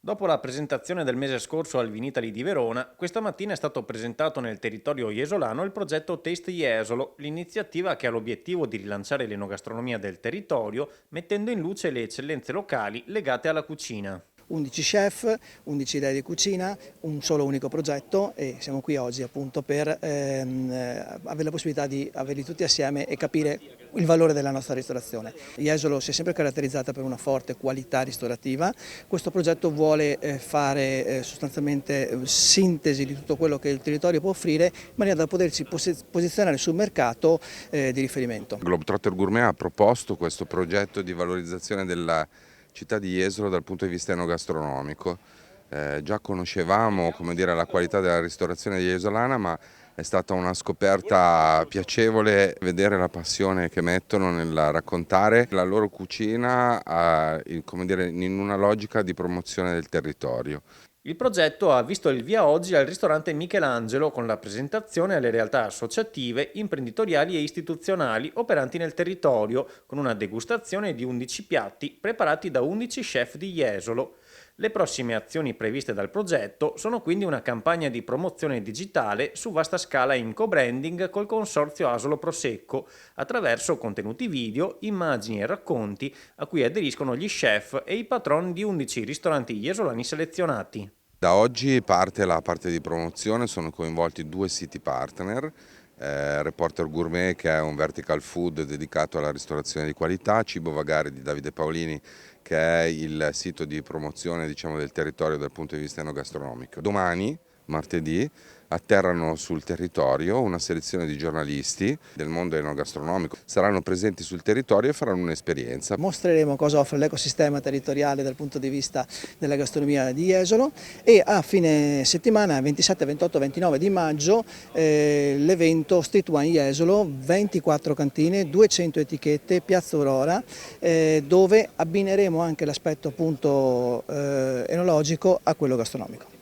Dopo la presentazione del mese scorso al Vinitaly di Verona, questa mattina è stato presentato nel territorio iesolano il progetto Taste Jesolo, l'iniziativa che ha l'obiettivo di rilanciare l'enogastronomia del territorio, mettendo in luce le eccellenze locali legate alla cucina. 11 chef, 11 idee di cucina, un solo unico progetto e siamo qui oggi appunto per avere la possibilità di averli tutti assieme e capire il valore della nostra ristorazione. Jesolo si è sempre caratterizzata per una forte qualità ristorativa, questo progetto vuole fare sostanzialmente sintesi di tutto quello che il territorio può offrire in maniera da potersi posizionare sul mercato di riferimento. Globetrotter Gourmet ha proposto questo progetto di valorizzazione della città di Jesolo dal punto di vista enogastronomico. Già conoscevamo, come dire, la qualità della ristorazione jesolana, ma è stata una scoperta piacevole vedere la passione che mettono nel raccontare la loro cucina, come dire, in una logica di promozione del territorio. Il progetto ha visto il via oggi al ristorante Michelangelo con la presentazione alle realtà associative, imprenditoriali e istituzionali operanti nel territorio, con una degustazione di 11 piatti preparati da 11 chef di Jesolo. Le prossime azioni previste dal progetto sono quindi una campagna di promozione digitale su vasta scala in co-branding col consorzio Asolo Prosecco, attraverso contenuti video, immagini e racconti a cui aderiscono gli chef e i patron di 11 ristoranti jesolani selezionati. Da oggi parte la parte di promozione, sono coinvolti 2 siti partner, Reporter Gourmet che è un vertical food dedicato alla ristorazione di qualità, Cibo Vagari di Davide Paolini che è il sito di promozione, diciamo, del territorio dal punto di vista enogastronomico. Domani, martedì, atterrano sul territorio una selezione di giornalisti del mondo enogastronomico, saranno presenti sul territorio e faranno un'esperienza. Mostreremo cosa offre l'ecosistema territoriale dal punto di vista della gastronomia di Jesolo e a fine settimana, 27, 28, 29 di maggio, l'evento Street Wine Jesolo, 24 cantine, 200 etichette, Piazza Aurora, dove abbineremo anche l'aspetto appunto enologico a quello gastronomico.